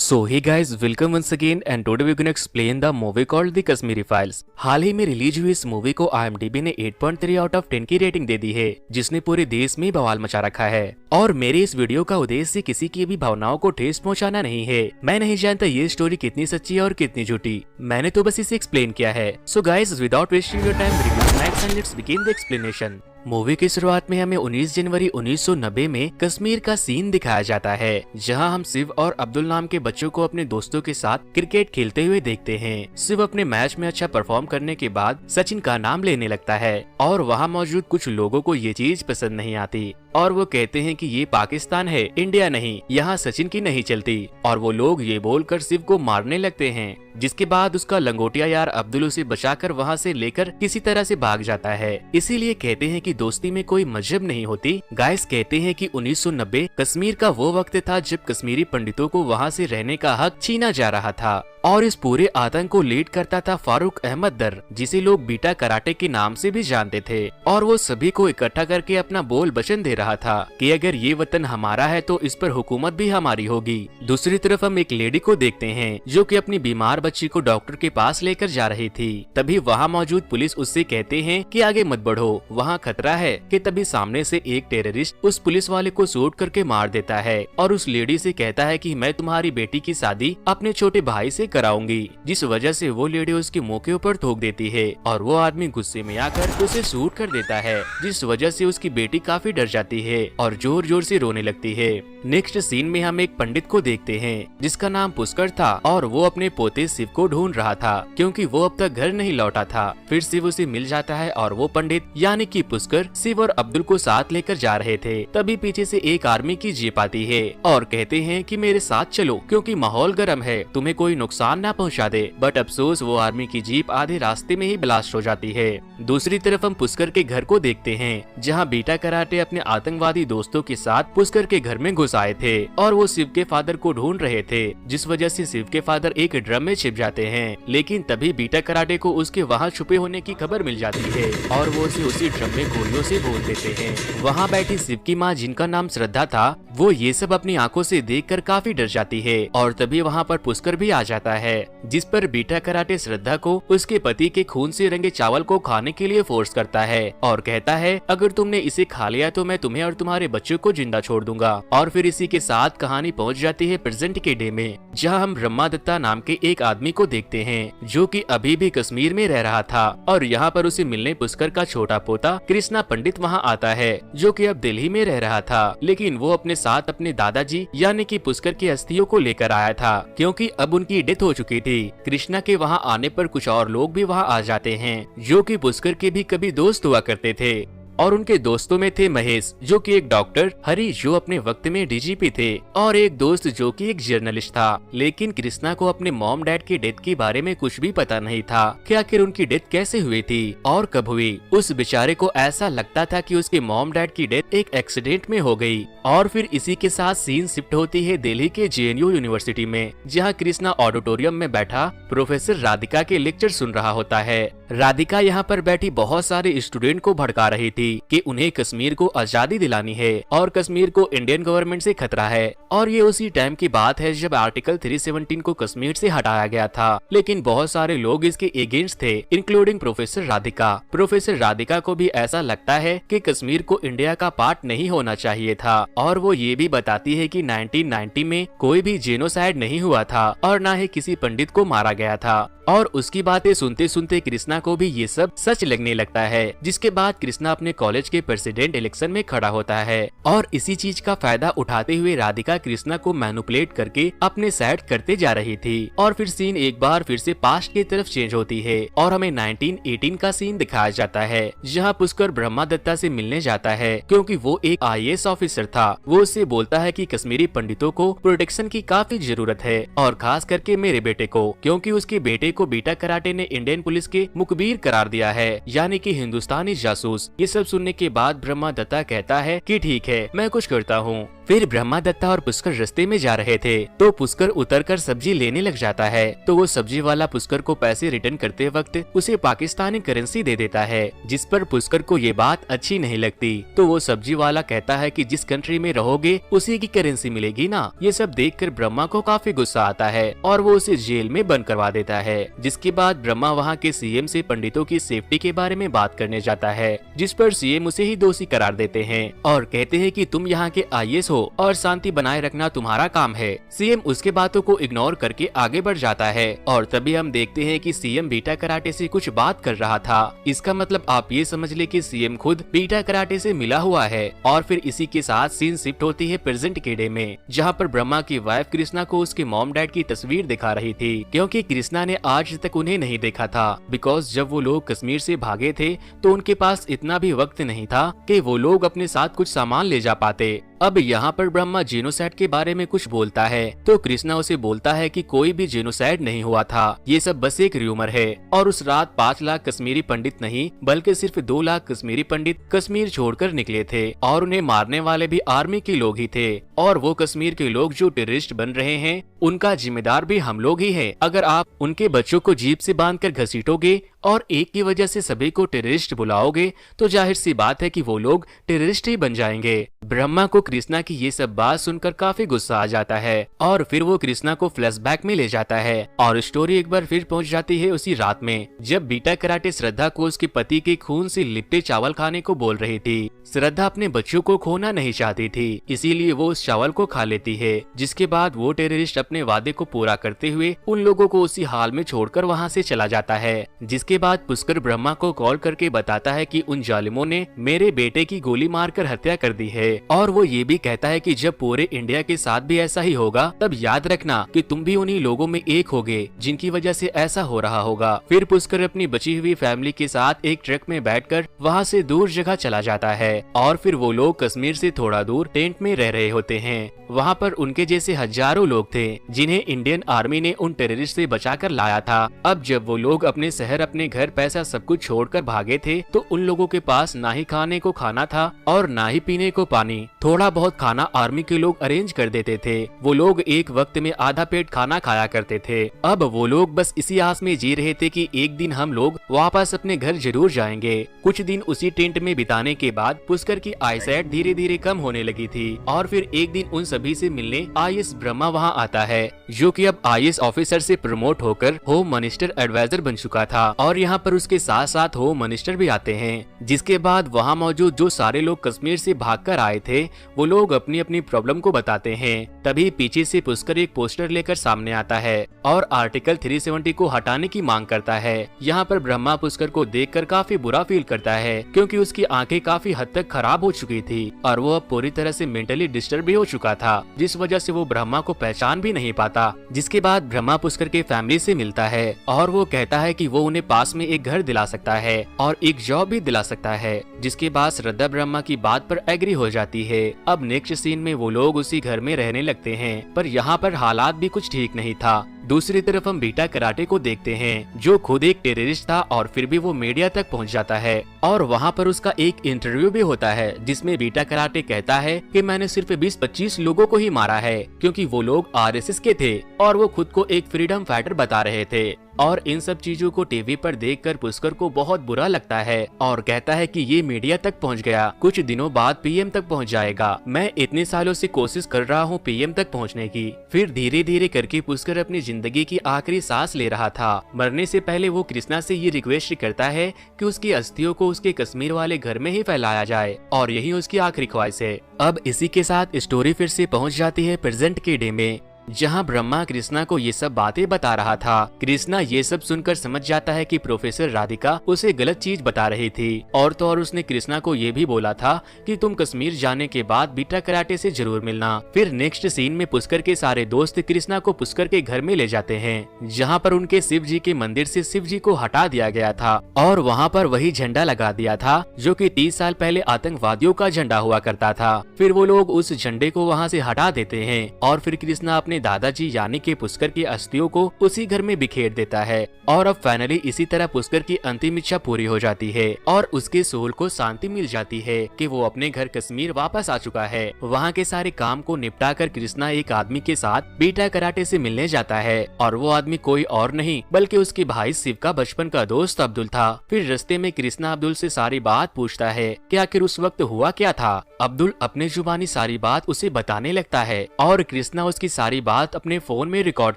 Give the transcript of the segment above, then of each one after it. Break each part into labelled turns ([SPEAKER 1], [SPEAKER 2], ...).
[SPEAKER 1] So hey guys, welcome once again and today we're gonna explain the movie called The Kashmiri Files। हाल ही में release हुई इस movie को IMDb ने 8.3 out of 10 की rating दे दी है, जिसने पूरे देश में बवाल मचा रखा है। और मेरे इस वीडियो का उद्देश्य किसी की भी भावनाओं को ठेस पहुंचाना नहीं है। मैं नहीं जानता ये स्टोरी कितनी सच्ची है और कितनी झूठी, मैंने तो बस इसे एक्सप्लेन किया है। So guys, without wasting your time, review next and let's begin the explanation. Movie की शुरुआत में हमें 19 जनवरी 1990 में कश्मीर का सीन दिखाया जाता है, जहां हम शिव और अब्दुल नाम के बच्चों को अपने दोस्तों के साथ क्रिकेट खेलते हुए देखते हैं। शिव अपने मैच में अच्छा परफॉर्म करने के बाद सचिन का नाम लेने लगता है और वहां मौजूद कुछ लोगों को ये चीज पसंद नहीं आती और वो कहते हैं कि ये पाकिस्तान है, इंडिया नहीं, यहाँ सचिन की नहीं चलती। और वो लोग ये बोलकर शिव को मारने लगते हैं, जिसके बाद उसका लंगोटिया यार अब्दुल उसे बचाकर वहाँ से लेकर किसी तरह से भाग जाता है। इसीलिए कहते हैं कि दोस्ती में कोई मजहब नहीं होती। गाइस कहते हैं कि 1990 कश्मीर का वो वक्त था जब कश्मीरी पंडितों को वहाँ से रहने का हक छीना जा रहा था और इस पूरे आतंक को लीड करता था फारूक अहमद दर, जिसे लोग बीटा कराटे के नाम से भी जानते थे। और वो सभी को इकट्ठा करके अपना बोल वचन दे रहा था कि अगर ये वतन हमारा है तो इस पर हुकूमत भी हमारी होगी। दूसरी तरफ हम एक लेडी को देखते हैं जो कि अपनी बीमार बच्ची को डॉक्टर के पास लेकर जा रही थी। तभी वहाँ मौजूद पुलिस उससे कहते हैं कि आगे मत बढ़ो, वहाँ खतरा है। कि तभी सामने से एक टेररिस्ट उस पुलिस वाले को शूट करके मार देता है और उस लेडी से कहता है कि मैं तुम्हारी बेटी की शादी अपने छोटे भाई से कराऊंगी, जिस वजह से वो लेडी उसके मुंह के ऊपर थूक देती है और वो आदमी गुस्से में आकर उसे शूट कर देता है, जिस वजह से उसकी बेटी काफी डर जाती है और जोर जोर से रोने लगती है। नेक्स्ट सीन में हम एक पंडित को देखते हैं जिसका नाम पुष्कर था और वो अपने पोते शिव को ढूंढ रहा था क्योंकि वो अब तक घर नहीं लौटा था। फिर शिव उसे मिल जाता है और वो पंडित यानी कि पुष्कर शिव और अब्दुल को साथ लेकर जा रहे थे। तभी पीछे से एक आर्मी की जीप आती है और कहते हैं कि मेरे साथ चलो क्योंकि माहौल गर्म है, तुम्हें कोई नुकसान ना पहुंचा दे। बट अफसोस वो आर्मी की जीप आधे रास्ते में ही ब्लास्ट हो जाती है। दूसरी तरफ हम पुष्कर के घर को देखते हैं जहां बीटा कराटे अपने आतंकवादी दोस्तों के साथ पुष्कर के घर में घुस आए थे और वो शिव के फादर को ढूंढ रहे थे, जिस वजह से शिव के फादर एक ड्रम में छिप जाते हैं। लेकिन तभी बीटा कराटे को उसके वहाँ छुपे होने की खबर मिल जाती है और वो उसे उसी ड्रम में गोलियों से भून देते हैं। वहाँ बैठी शिव की माँ जिनका नाम श्रद्धा था, वो ये सब अपनी आंखों से देखकर काफी डर जाती है और तभी वहाँ पर पुष्कर भी आ जाता है, जिस पर बीटा कराटे श्रद्धा को उसके पति के खून से रंगे चावल को खाने के लिए फोर्स करता है और कहता है अगर तुमने इसे खा लिया तो मैं तुम्हें और तुम्हारे बच्चों को जिंदा छोड़ दूंगा। और फिर इसी के साथ कहानी पहुंच जाती है प्रेजेंट के डे में, जहां हम ब्रह्मा दत्ता नाम के एक आदमी को देखते हैं जो कि अभी भी कश्मीर में रह रहा था और यहाँ पर उसे मिलने पुष्कर का छोटा पोता कृष्णा पंडित वहाँ आता है, जो कि अब दिल्ली में रह रहा था। लेकिन वो अपने साथ अपने दादाजी यानी कि पुष्कर की अस्थियों को लेकर आया था क्योंकि अब उनकी डेथ हो चुकी थी। कृष्णा के वहाँ आने पर कुछ और लोग भी वहाँ आ जाते हैं जो कि पुष्कर के भी कभी दोस्त हुआ करते थे और उनके दोस्तों में थे महेश जो कि एक डॉक्टर, हरी जो अपने वक्त में डीजीपी थे और एक दोस्त जो कि एक जर्नलिस्ट था। लेकिन कृष्णा को अपने मॉम डैड की डेथ के बारे में कुछ भी पता नहीं था कि आखिर उनकी डेथ कैसे हुई थी और कब हुई। उस बेचारे को ऐसा लगता था कि उसके मॉम डैड की डेथ एक एक्सीडेंट में हो गई। और फिर इसी के साथ सीन शिफ्ट होती है दिल्ली के JNU यूनिवर्सिटी में, जहाँ कृष्णा ऑडिटोरियम में बैठा प्रोफेसर राधिका के लेक्चर सुन रहा होता है। राधिका यहाँ पर बैठी बहुत सारे स्टूडेंट को भड़का रही थी कि उन्हें कश्मीर को आजादी दिलानी है और कश्मीर को इंडियन गवर्नमेंट से खतरा है। और ये उसी टाइम की बात है जब आर्टिकल 317 को कश्मीर से हटाया गया था, लेकिन बहुत सारे लोग इसके अगेंस्ट थे, including professor Radhika. Professor Radhika को भी ऐसा लगता है कि कश्मीर को इंडिया का पार्ट नहीं होना चाहिए था और वो ये भी बताती है कि 1990 में कोई भी जेनोसाइड नहीं हुआ था और न ही किसी पंडित को मारा गया था। और उसकी बातें सुनते सुनते कृष्णा को भी ये सब सच लगने लगता है, जिसके बाद कृष्णा अपने कॉलेज के प्रेसिडेंट इलेक्शन में खड़ा होता है और इसी चीज का फायदा उठाते हुए राधिका कृष्णा को मैनिपुलेट करके अपने साइड करते जा रही थी। और फिर सीन एक बार फिर से पास्ट की तरफ चेंज होती है और हमें 1918 का सीन दिखाया जाता है, जहाँ पुष्कर ब्रह्मा दत्ता से मिलने जाता है क्योंकि वो एक IAS ऑफिसर था। वो उससे बोलता है कि कश्मीरी पंडितों को प्रोटेक्शन की काफी जरूरत है और खास करके मेरे बेटे को, क्योंकि उसके बेटे को बीटा कराटे ने इंडियन पुलिस के मुखबिर करार दिया है, यानी कि हिंदुस्तानी जासूस। ये सब सुनने के बाद ब्रह्मा दत्ता कहता है कि ठीक है, मैं कुछ करता हूँ। फिर ब्रह्मादत्ता और पुष्कर रास्ते में जा रहे थे तो पुष्कर उतरकर सब्जी लेने लग जाता है तो वो सब्जी वाला पुष्कर को पैसे रिटर्न करते वक्त उसे पाकिस्तानी करेंसी दे देता है, जिस पर पुष्कर को ये बात अच्छी नहीं लगती। तो वो सब्जी वाला कहता है कि जिस कंट्री में रहोगे उसी की करेंसी मिलेगी ना। ये सब देखकर ब्रह्मा को काफी गुस्सा आता है और वो उसे जेल में बंद करवा देता है। जिसके बाद ब्रह्मा वहाँ के सीएम से पंडितों की सेफ्टी के बारे में बात करने जाता है, जिस पर सीएम उसे ही दोषी करार देते हैं और कहते हैं कि तुम यहाँ के आईएएस हो और शांति बनाए रखना तुम्हारा काम है। सीएम उसके बातों को इग्नोर करके आगे बढ़ जाता है और तभी हम देखते हैं कि सीएम बीटा कराटे से कुछ बात कर रहा था। इसका मतलब आप ये समझ ले कि सीएम खुद बीटा कराटे से मिला हुआ है। और फिर इसी के साथ सीन शिफ्ट होती है प्रेजेंट के डे में, जहाँ पर ब्रह्मा की वाइफ कृष्णा को उसके मॉम डैड की तस्वीर दिखा रही थी, क्योंकि कृष्णा ने आज तक उन्हें नहीं देखा था। बिकॉज जब वो लोग कश्मीर से भागे थे तो उनके पास इतना भी वक्त नहीं था कि वो लोग अपने साथ कुछ सामान ले जा पाते। अब यहाँ पर ब्रह्मा जेनोसाइड के बारे में कुछ बोलता है तो कृष्णा उसे बोलता है कि कोई भी जेनोसाइड नहीं हुआ था, ये सब बस एक र्यूमर है। और उस रात 5 लाख कश्मीरी पंडित नहीं बल्कि सिर्फ 2 लाख कश्मीरी पंडित कश्मीर छोड़कर निकले थे और उन्हें मारने वाले भी आर्मी के लोग ही थे। और वो कश्मीर के लोग जो टेररिस्ट बन रहे हैं उनका जिम्मेदार भी हम लोग ही है। अगर आप उनके बच्चों को जीप से बांधकर घसीटोगे और एक की वजह से सभी को टेररिस्ट बुलाओगे तो जाहिर सी बात है कि वो लोग टेररिस्ट ही बन जाएंगे। ब्रह्मा को कृष्णा की ये सब बात सुनकर काफी गुस्सा आ जाता है और फिर वो कृष्णा को फ्लैशबैक में ले जाता है और स्टोरी एक बार फिर पहुंच जाती है उसी रात में, जब बीटा कराटे श्रद्धा को उसके पति के खून से लिपटे चावल खाने को बोल रही थी। श्रद्धा अपने बच्चों को खोना नहीं चाहती थी, इसीलिए वो उस चावल को खा लेती है। जिसके बाद वो टेररिस्ट अपने वादे को पूरा करते हुए उन लोगों को उसी हाल में छोड़कर वहाँ से चला जाता है। जिसके बाद पुष्कर ब्रह्मा को कॉल करके बताता है कि उन जालिमों ने मेरे बेटे की गोली मारकर हत्या कर दी है और वो ये भी कहता है कि जब पूरे इंडिया के साथ भी ऐसा ही होगा तब याद रखना कि तुम भी उन्हीं लोगों में एक होगे जिनकी वजह से ऐसा हो रहा होगा। फिर पुष्कर अपनी बची हुई फैमिली के साथ एक ट्रक में बैठकर वहाँ से दूर जगह चला जाता है और फिर वो लोग कश्मीर से थोड़ा दूर टेंट में रह रहे होते हैं। वहाँ पर उनके जैसे हजारों लोग थे जिन्हें इंडियन आर्मी ने उन टेररिस्ट से बचाकर लाया था। अब जब वो लोग अपने शहर, अपने घर, पैसा सब कुछ छोड़कर भागे थे तो उन लोगों के पास ना ही खाने को खाना था और ना ही पीने को पानी। थोड़ा बहुत खाना आर्मी के लोग अरेंज कर देते थे। वो लोग एक वक्त में आधा पेट खाना खाया करते थे। अब वो लोग बस इसी आस में जी रहे थे कि एक दिन हम लोग वापस अपने घर जरूर जाएंगे। कुछ दिन उसी टेंट में बिताने के बाद पुष्कर की आईसाइट धीरे धीरे कम होने लगी थी और फिर एक दिन उन सभी से मिलने आईएएस ब्रह्मा वहाँ आता है, जो कि अब आईएएस ऑफिसर से प्रमोट होकर होम मिनिस्टर एडवाइजर बन चुका था। और यहाँ पर उसके साथ साथ होम मिनिस्टर भी आते हैं। जिसके बाद वहाँ मौजूद जो सारे लोग कश्मीर से भागकर आए थे वो लोग अपनी अपनी प्रॉब्लम को बताते हैं। तभी पीछे से पुष्कर एक पोस्टर लेकर सामने आता है और आर्टिकल 370 को हटाने की मांग करता है। यहाँ पर ब्रह्मा पुष्कर को देखकर काफी बुरा फील करता है क्योंकि उसकी आंखें काफी हद तक खराब हो चुकी थी और वो अब पूरी तरह से मेंटली डिस्टर्ब भी हो चुका था, जिस वजह से वो ब्रह्मा को पहचान भी नहीं पाता। जिसके बाद ब्रह्मा पुष्कर के फैमिली से मिलता है और वो कहता है कि वो उन्हें पास में एक घर दिला सकता है और एक जॉब भी दिला सकता है। जिसके बाद श्रद्धा ब्रह्मा की बात पर एग्री हो जाती है। अब नेक्स्ट सीन में वो लोग उसी घर में रहने लगते हैं, पर यहाँ पर हालात भी कुछ ठीक नहीं था। दूसरी तरफ हम बीटा कराटे को देखते हैं, जो खुद एक टेररिस्ट था और फिर भी वो मीडिया तक पहुंच जाता है और वहाँ पर उसका एक इंटरव्यू भी होता है जिसमें बीटा कराटे कहता है कि मैंने सिर्फ 20-25 लोगों को ही मारा है क्योंकि वो लोग आरएसएस के थे और वो खुद को एक फ्रीडम फाइटर बता रहे थे। और इन सब चीजों को टीवी पर देखकर पुष्कर को बहुत बुरा लगता है और कहता है कि ये मीडिया तक पहुंच गया, कुछ दिनों बाद पीएम तक पहुंच जाएगा। मैं इतने सालों से कोशिश कर रहा हूँ पीएम तक पहुंचने की। फिर धीरे धीरे करके पुष्कर अपनी जिंदगी की आखिरी सांस ले रहा था। मरने से पहले वो कृष्णा से ये रिक्वेस्ट करता है कि उसकी अस्थियों को उसके कश्मीर वाले घर में ही फैलाया जाए और यही उसकी आखिरी ख्वाहिश है। अब इसी के साथ स्टोरी फिर से पहुंच जाती है प्रेजेंट के डे में, जहां ब्रह्मा कृष्णा को ये सब बातें बता रहा था। कृष्णा ये सब सुनकर समझ जाता है कि प्रोफेसर राधिका उसे गलत चीज बता रही थी और तो और उसने कृष्णा को ये भी बोला था कि तुम कश्मीर जाने के बाद बीटा कराटे से जरूर मिलना। फिर नेक्स्ट सीन में पुष्कर के सारे दोस्त कृष्णा को पुष्कर के घर में ले जाते हैं, जहाँ पर उनके शिव जी के मंदिर से शिव जी को हटा दिया गया था और वहाँ पर वही झंडा लगा दिया था जो कि 30 साल पहले आतंकवादियों का झंडा हुआ करता था। फिर वो लोग उस झंडे को वहाँ से हटा देते हैं और फिर कृष्णा अपने अपने दादाजी यानी कि पुष्कर की अस्थियों को उसी घर में बिखेर देता है। और अब फाइनली इसी तरह पुष्कर की अंतिम इच्छा पूरी हो जाती है और उसके सोल को शांति मिल जाती है कि वो अपने घर कश्मीर वापस आ चुका है। वहाँ के सारे काम को निपटा कर कृष्णा एक आदमी के साथ बीटा कराटे से मिलने जाता है और वो आदमी कोई और नहीं बल्कि उसके भाई शिव का बचपन का दोस्त अब्दुल था। फिर रास्ते में कृष्णा अब्दुल से सारी बात पूछता है कि आखिर उस वक्त हुआ क्या था। अब्दुल अपने जुबानी सारी बात उसे बताने लगता है और कृष्णा उसकी सारी बात अपने फोन में रिकॉर्ड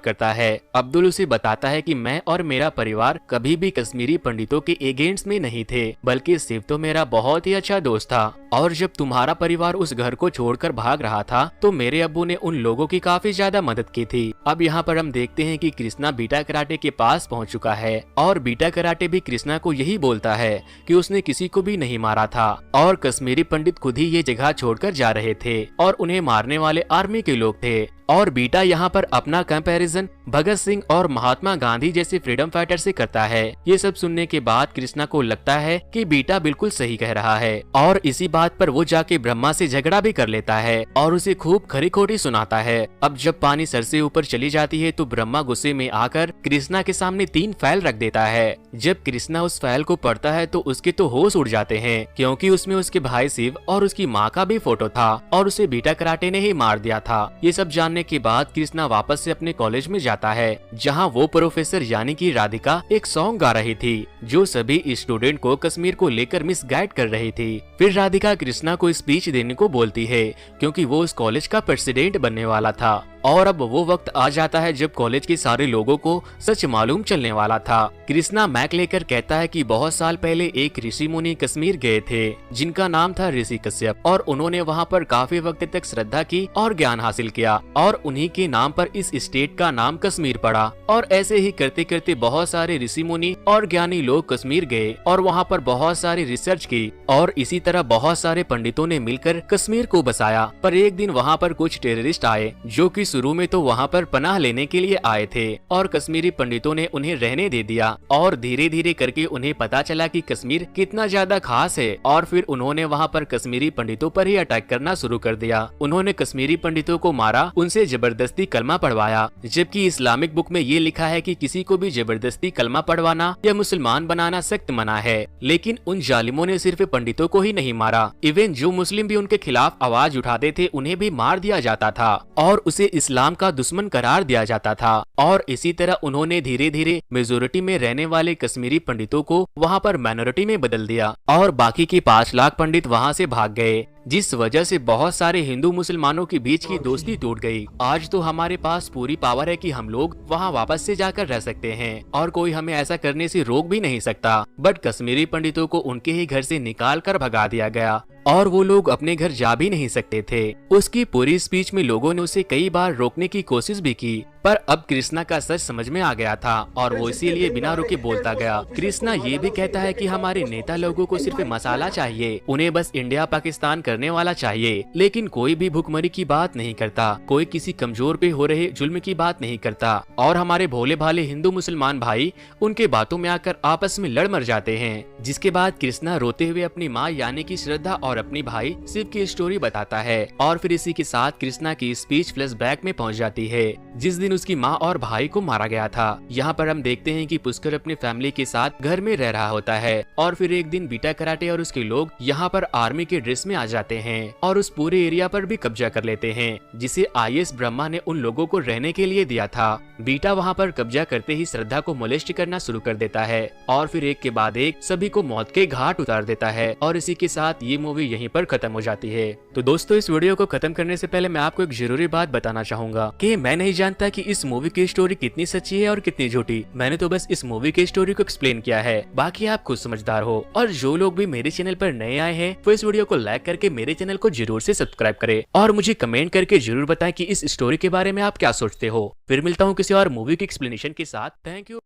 [SPEAKER 1] करता है। अब्दुल उसे बताता है कि मैं और मेरा परिवार कभी भी कश्मीरी पंडितों के अगेंस्ट में नहीं थे, बल्कि शिव तो मेरा बहुत ही अच्छा दोस्त था। और जब तुम्हारा परिवार उस घर को छोड़कर भाग रहा था तो मेरे अब्बू ने उन लोगों की काफी ज्यादा मदद की थी। अब यहाँ पर हम देखते हैं कि कृष्णा बीटा कराटे के पास पहुँच चुका है और बीटा कराटे भी कृष्णा को यही बोलता है कि उसने किसी को भी नहीं मारा था और कश्मीरी पंडित खुद ही ये जगह छोड़कर जा रहे थे और उन्हें मारने वाले आर्मी के लोग थे। और बीटा यहाँ पर अपना कंपैरिजन भगत सिंह और महात्मा गांधी जैसे फ्रीडम फाइटर से करता है। ये सब सुनने के बाद कृष्णा को लगता है कि बीटा बिल्कुल सही कह रहा है और इसी बात पर वो जाके ब्रह्मा से झगड़ा भी कर लेता है और उसे खूब खरी खोटी सुनाता है। अब जब पानी सर से ऊपर चली जाती है तो ब्रह्मा गुस्से में आकर कृष्णा के सामने 3 फाइल रख देता है। जब कृष्णा उस फाइल को पढ़ता है तो उसके तो होश उड़ जाते हैं क्योंकि उसमें उसके भाई शिव और उसकी माँ का भी फोटो था और उसे बीटा कराटे ने ही मार दिया था। ये सब जानने के बाद कृष्णा वापस से अपने कॉलेज में जाता है जहां वो प्रोफेसर यानी कि राधिका एक सॉन्ग गा रही थी जो सभी स्टूडेंट को कश्मीर को लेकर मिसगाइड कर रही थी। फिर राधिका कृष्णा को स्पीच देने को बोलती है क्योंकि वो उस कॉलेज का प्रेसिडेंट बनने वाला था और अब वो वक्त आ जाता है जब कॉलेज के सारे लोगों को सच मालूम चलने वाला था। कृष्णा मैक लेकर कहता है कि बहुत साल पहले एक ऋषि मुनि कश्मीर गए थे जिनका नाम था ऋषि कश्यप और उन्होंने वहाँ पर काफी वक्त तक श्रद्धा की और ज्ञान हासिल किया और उन्हीं के नाम पर इस स्टेट का नाम कश्मीर पड़ा। और ऐसे ही करते करते बहुत सारे ऋषि मुनि और ज्ञानी लोग कश्मीर गए और वहाँ पर बहुत सारी रिसर्च की और इसी तरह बहुत सारे पंडितों ने मिलकर कश्मीर को बसाया। पर एक दिन वहाँ पर कुछ टेररिस्ट आए जो कि शुरू में तो वहाँ पर पनाह लेने के लिए आए थे और कश्मीरी पंडितों ने उन्हें रहने दे दिया और धीरे धीरे करके उन्हें पता चला कि कश्मीर कितना ज्यादा खास है और फिर उन्होंने वहाँ पर कश्मीरी पंडितों पर ही अटैक करना शुरू कर दिया। उन्होंने कश्मीरी पंडितों को मारा, उनसे जबरदस्ती कलमा पढ़वाया, जबकि इस्लामिक बुक में ये लिखा है कि किसी को भी जबरदस्ती कलमा पढ़वाना या मुसलमान बनाना सख्त मना है। लेकिन उन जालिमों ने सिर्फ पंडितों को ही नहीं मारा, इवन जो मुस्लिम भी उनके खिलाफ आवाज उठाते थे उन्हें भी मार दिया जाता था और उसे इस्लाम का दुश्मन करार दिया जाता था। और इसी तरह उन्होंने धीरे धीरे मेजोरिटी में रहने वाले कश्मीरी पंडितों को वहाँ पर माइनॉरिटी में बदल दिया और बाकी के 5 लाख पंडित वहाँ से भाग गए, जिस वजह से बहुत सारे हिंदू मुसलमानों के बीच की दोस्ती टूट गई। आज तो हमारे पास पूरी पावर है कि हम लोग वहाँ वापस से जाकर रह सकते हैं और कोई हमें ऐसा करने से रोक भी नहीं सकता। बट कश्मीरी पंडितों को उनके ही घर से निकाल कर भगा दिया गया और वो लोग अपने घर जा भी नहीं सकते थे। उसकी पूरी स्पीच में लोगों ने उसे कई बार रोकने की कोशिश भी की, पर अब कृष्णा का सच समझ में आ गया था और वो इसीलिए बिना रुके बोलता गया। कृष्णा ये भी कहता है कि हमारे नेता लोगों को सिर्फ मसाला चाहिए, उन्हें बस इंडिया पाकिस्तान करने वाला चाहिए, लेकिन कोई भी भुखमरी की बात नहीं करता, कोई किसी कमजोर पे हो रहे जुल्म की बात नहीं करता और हमारे भोले भाले हिंदू मुसलमान भाई उनके बातों में आकर आपस में लड़ मर जाते हैं। जिसके बाद कृष्णा रोते हुए अपनी माँ यानी कि श्रद्धा और अपनी भाई शिव की स्टोरी बताता है और फिर इसी के साथ कृष्णा की स्पीच फ्लैशबैक में पहुंच जाती है जिस दिन उसकी माँ और भाई को मारा गया था। यहाँ पर हम देखते हैं कि पुष्कर अपनी फैमिली के साथ घर में रह रहा होता है और फिर एक दिन बीटा कराटे और उसके लोग यहाँ पर आर्मी के ड्रेस में आ जाते हैं और उस पूरे एरिया पर भी कब्जा कर लेते हैं जिसे IS ब्रह्मा ने उन लोगों को रहने के लिए दिया था। बीटा वहाँ पर कब्जा करते ही श्रद्धा को मोलेस्ट करना शुरू कर देता है और फिर एक के बाद एक सभी को मौत के घाट उतार देता है और इसी के साथ ये मूवी यहीं पर खत्म हो जाती है। तो दोस्तों, इस वीडियो को खत्म करने से पहले मैं आपको एक जरूरी बात बताना चाहूंगा कि मैं नहीं जानता कि इस मूवी की स्टोरी कितनी सच्ची है और कितनी झूठी। मैंने तो बस इस मूवी की स्टोरी को एक्सप्लेन किया है, बाकी आप खुद समझदार हो। और जो लोग भी मेरे चैनल पर नए आए हैं वो इस वीडियो को लाइक करके मेरे चैनल को जरूर से सब्सक्राइब करें और मुझे कमेंट करके जरूर बताएं कि इस स्टोरी के बारे में आप क्या सोचते हो। फिर मिलता हूँ किसी और मूवी की एक्सप्लेनेशन के साथ। Thank you.